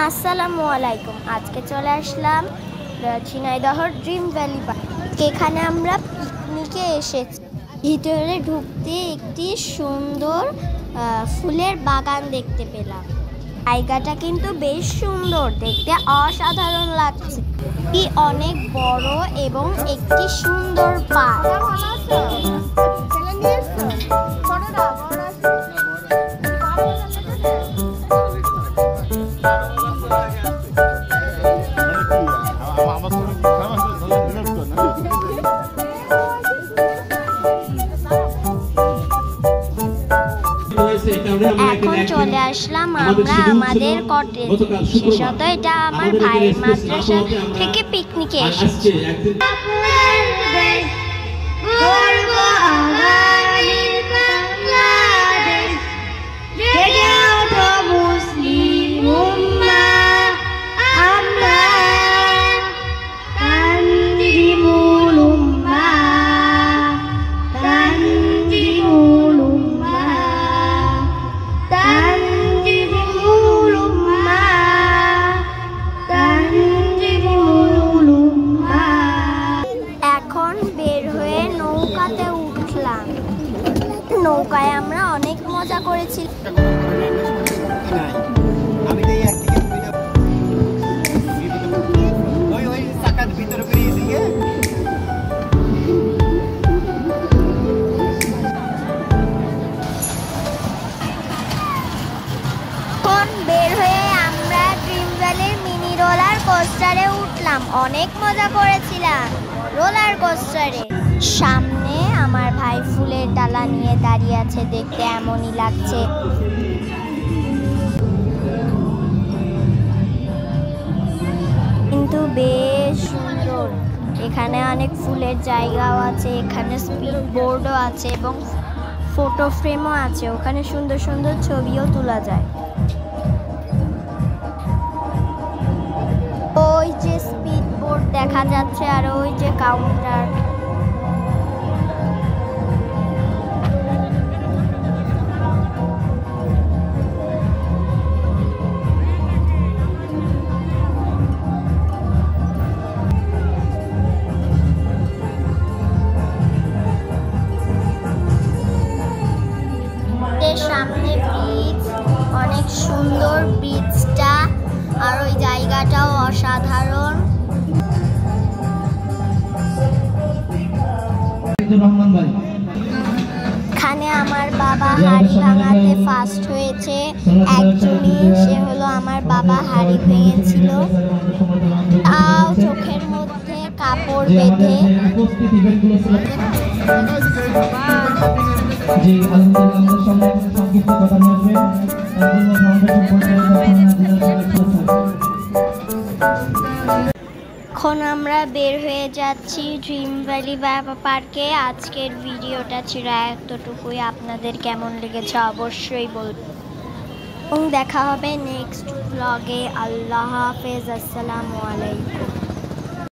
আসসালামু আলাইকুম। আজকে চলে আসলাম ঝিনাইদহর ড্রিম ভ্যালি পার্ক। এখানে আমরা পিকনিকে এসেছি। ভিতরে ঢুকতে একটি সুন্দর ফুলের বাগান দেখতে পেলাম। জায়গাটা কিন্তু বেশ সুন্দর, দেখতে অসাধারণ লাগছে। এটি অনেক বড় এবং একটি সুন্দর পার্ক। এখন চলে আসলাম আমরা আমাদের কটেজে। বিশেষত এটা আমার ভাইয়ের মাদ্রাসা থেকে পিকনিকে এসেছি। নৌকায় আমরা অনেক মজা করেছি। বের হয়ে আমরা ড্রিম ভ্যালির মিনি রোলার কোস্টারে উঠলাম। অনেক মজা করেছিলাম রোলার কোস্টারে। সামনে আমার ভাই ফুলের ডালা নিয়ে দাঁড়িয়ে আছে, দেখতে এমনই লাগছে। কিন্তু বেশ সুন্দর। এখানে অনেক ফুলের জায়গাও আছে, এখানে স্পিড বোর্ডও আছে এবং ফটো ফ্রেমও আছে। ওখানে সুন্দর সুন্দর ছবিও তোলা যায়। ওই যে স্পিড বোর্ড দেখা যাচ্ছে আর ওই যে কাউন্টার। সামনে ব্রিজ, অনেক সুন্দর ব্রিজটা, আর ওই জায়গাটাও অসাধারণ। এখানে আমার বাবা হাড়ি ভাঙাতে ফার্স্ট হয়েছে। অ্যাকচুয়ালি সে হলো আমার বাবা হাড়ি ভেঙেছিল, তাও চোখের মধ্যে কাপড় বেঁধে। এখন আমরা বের হয়ে যাচ্ছি ড্রিম ভ্যালি পার্কে। আজকের ভিডিওটা ছিল এতটুকুই। আপনাদের কেমন লেগেছে অবশ্যই বলবেন এবং দেখা হবে নেক্সট ব্লগে। আল্লাহ হাফেজ, আসসালামু আলাইকুম।